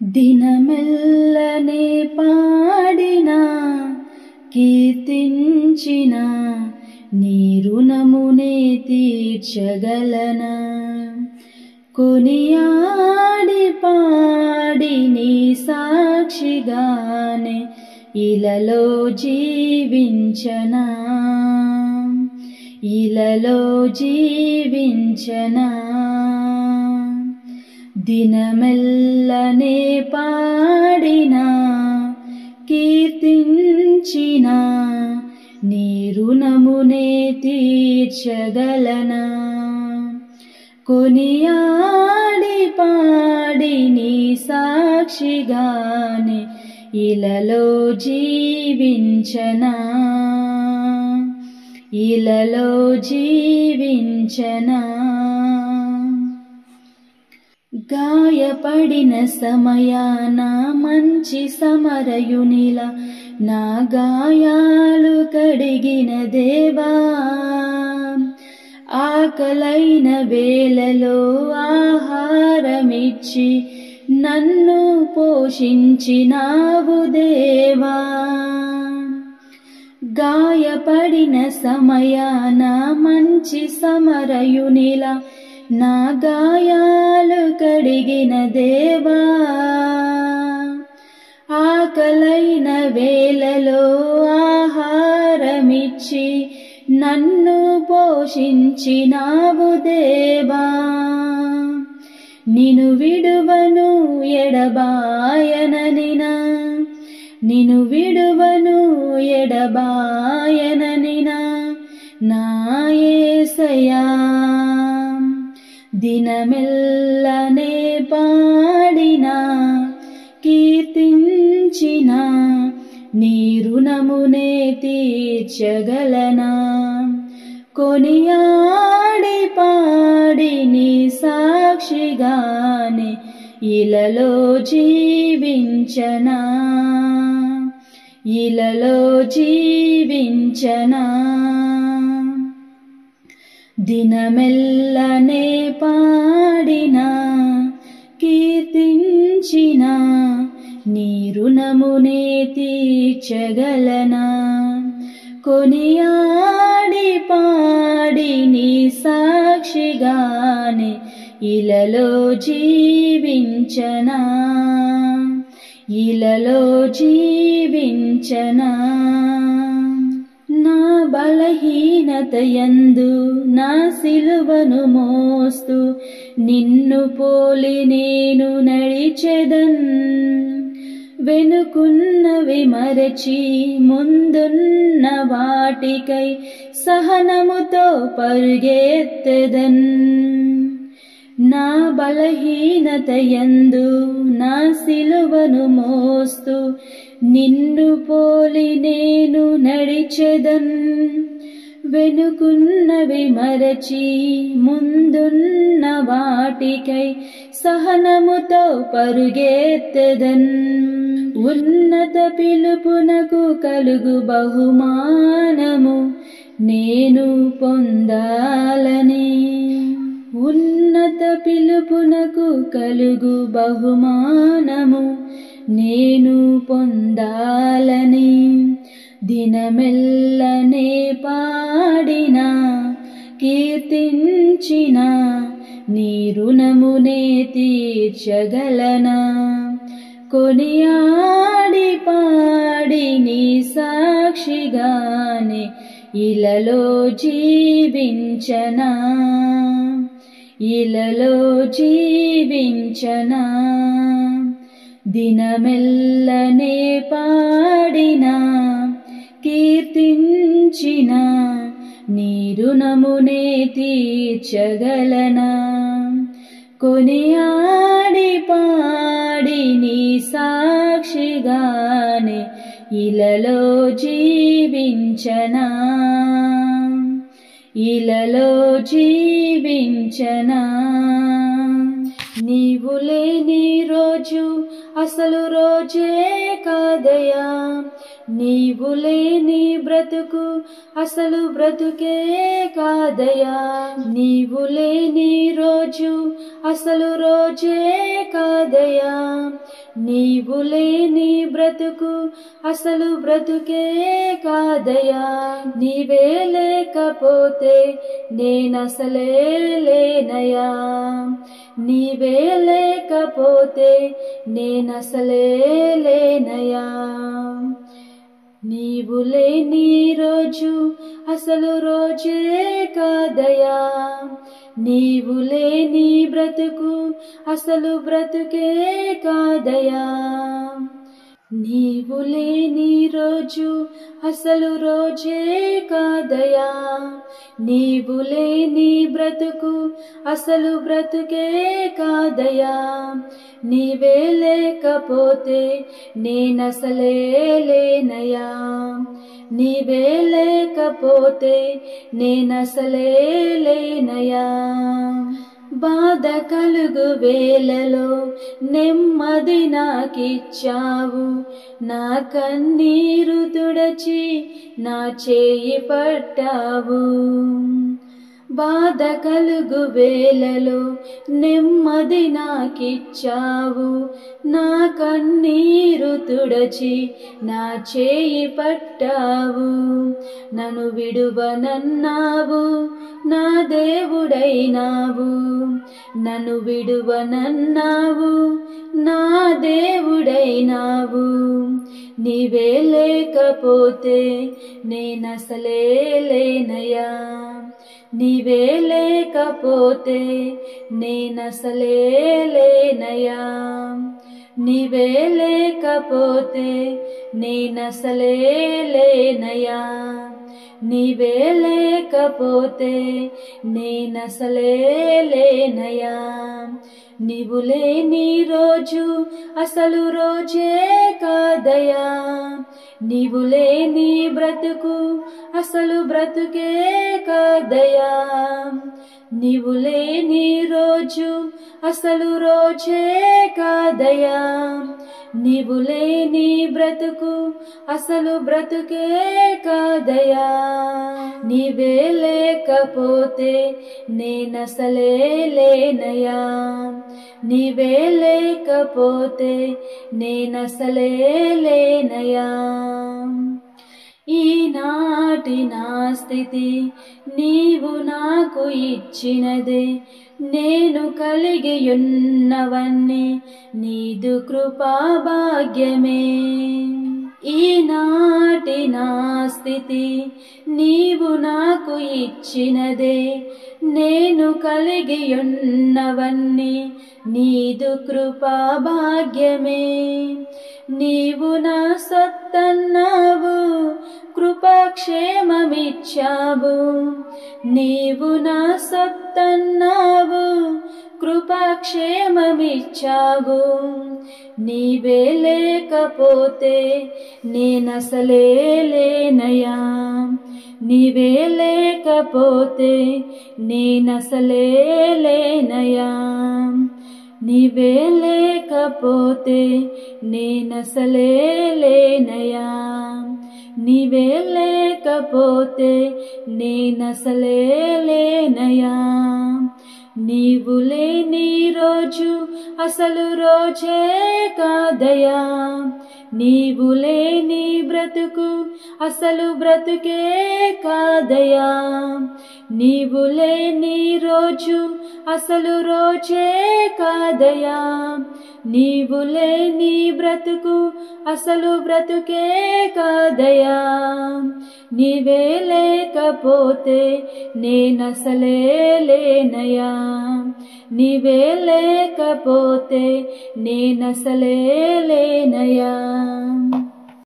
దినమెల్లనే పాడినా కీర్తించిన నీ రుణమునే తీర్చగలనా. కొనియాడి పాడి నీ సాక్షిగానే ఇలలో జీవించనా, ఇలలో జీవించనా. దినమెల్లనే పాడినా కీర్తించిన నీ రుణమునే తీర్చగలనా. కొనియాడి పాడి నీ సాక్షిగానే ఇలలో జీవించనా, ఇలలో జీవించనా. గాయపడిన సమయాన మంచి సమరయునిలా నా గాయాలు కడిగిన దేవా, ఆకలైన వేళలో ఆహారమిచ్చి నన్ను పోషించినావు దేవా. గాయపడిన సమయాన మంచి సమరయునిలా నా గాయాలు కడిగిన దేవా, ఆకలైన వేళలో ఆహారమిచ్చి నన్ను పోషించినావు దేవా. నిను విడువను ఎడబాయననినా, నిను విడువను ఎడబాయననినా నా యేసయ్యా. దినమెల్లనే పాడినా కీర్తించిన నీ రుణమునే తీర్చగలనా. కొనియాడి పాడి నీ సాక్షిగానే ఇలలో జీవించనా, ఇలలో జీవించనా. దినమెల్లనే పాడినా కీర్తించిన నీ రుణమునే తీర్చగలనా. కొనియాడి పాడి నీ సాక్షిగానే ఇలలో జీవించనా, ఇలలో జీవించనా. నా బలహీనతయందు నా సిలువను మోస్తూ నిన్ను పోలి నేను నడిచెదన్. వెనుకున్నవి మరచి ముందున్న వాటికై సహనముతో పరుగెత్తెదన్. నా బలహీనతయందు నా సిలువను మోస్తూ నిన్ను పోలి నేను నడిచెదన్. వెనుకున్నవి మరచి ముందున్న వాటికై సహనముతో పరుగెత్తెదన్. ఉన్నత పిలుపునకు కలుగు బహుమానము నేను పొందాలని, ఉన్నత పిలుపునకు కలుగు బహుమానము నేను పొందాలని. దినమెల్లనే పాడినా కీర్తించిన నీ రుణమునే తీర్చగలనా. కొనియాడి పాడి నీ సాక్షిగానే ఇలలో జీవించనా, ఇలలో జీవించనా. దినమెల్లనే పాడినా కీర్తించిన నీ రుణమునే తీర్చగలనా. కొనియాడి పాడి నీ సాక్షిగానే ఇలలో జీవించనా, ఇలలో జీవించనా. నీవు లేని రోజు అసలు రోజే కాదయా, నీవు లేని బ్రతుకు అసలు బ్రతుకే కాదయా, నీవు లేని రోజు అసలు రోజే కాదయా, నీవు లేని బ్రతుకు అసలు బ్రతుకే కాదయా, నీవే లేకపోతే నేనసలే లేనయా, నీవే లేకపోతే నేనసలే లేనయా, నీవు లేని రోజు అసలు రోజే కాదయా, నీవు లేని బ్రతుకు అసలు బ్రతుకే కాదయా, నీవు లేని రోజు అసలు రోజే కాదయా, నీవు లేని బ్రతుకు అసలు బ్రతుకే కాదయా, నీవే లేకపోతే నేనసలే లేనయా, నీవే లేకపోతే నేనసలే లేనయా, బాధ కలుగు వేళలో నెమ్మది నాకిచ్చావు, నా కన్నీరు తుడచి నా చేయి పట్టావు, బాధ కలుగు వేళలో నెమ్మది నాకిచ్చావు, నా కన్నీరు తుడచి నా చేయి పట్టావు, నన్ను విడువనన్నావు నా దేవుడైనావు, నన్ను విడువనన్నావు నా దేవుడైనావు, నీవే లేకపోతే నేనసలే లేనయా, నీవే లేకపోతే నేనసలే లేనయా, నీవే లేకపోతే నేనసలే లేనయా, నీవే లేకపోతే నేనసలే లేనయా, నీవు లేని రోజు అసలు రోజే కాదయా, నీవు లేని బ్రతుకు అసలు బ్రతుకే కాదయా, నీవు లేని రోజు అసలు రోజే కాదయా, నీవు లేని బ్రతుకు అసలు బ్రతుకే కాదయా, నీవే లేకపోతే నేనసలే లేనయా, నీవే లేకపోతే నేనసలే లేనయా, ఈనాటి నా స్థితి నీవు నాకు ఇచ్చినదే, నేను కలిగియున్నవన్నీ నీదు కృపా భాగ్యమే, ఈనాటి నా స్థితి నీవు నాకు ఇచ్చినదే, నేను కలిగియున్నవన్నీ నీదు కృపా భాగ్యమే, నీవు నా సొత్తన్నావు కృపాక్షేమమిచ్చావు, నీవు నా సొత్తన్నావు కృపాక్షేమమిచ్చావు, నీవే లేకపోతే నేనసలే లేనయా, నీవే లేకపోతే నేనసలే లేనయా, నీవే లేకపోతే నేనసలే లేనయా, నీవే లేకపోతే నేనసలే లేనయా, నీవు లేని రోజు అసలు రోజే కాదయా, నీవు లేని బ్రతుకు అసలు బ్రతుకే కాదయా, నీవు లేని రోజు అసలు రోజే కాదయా, నీవు లేని బ్రతుకు అసలు బ్రతుకే కాదయా, నీవే లేకపోతే నేనసలే లేనయా, నీవే లేకపోతే నేనసలే లేనయా.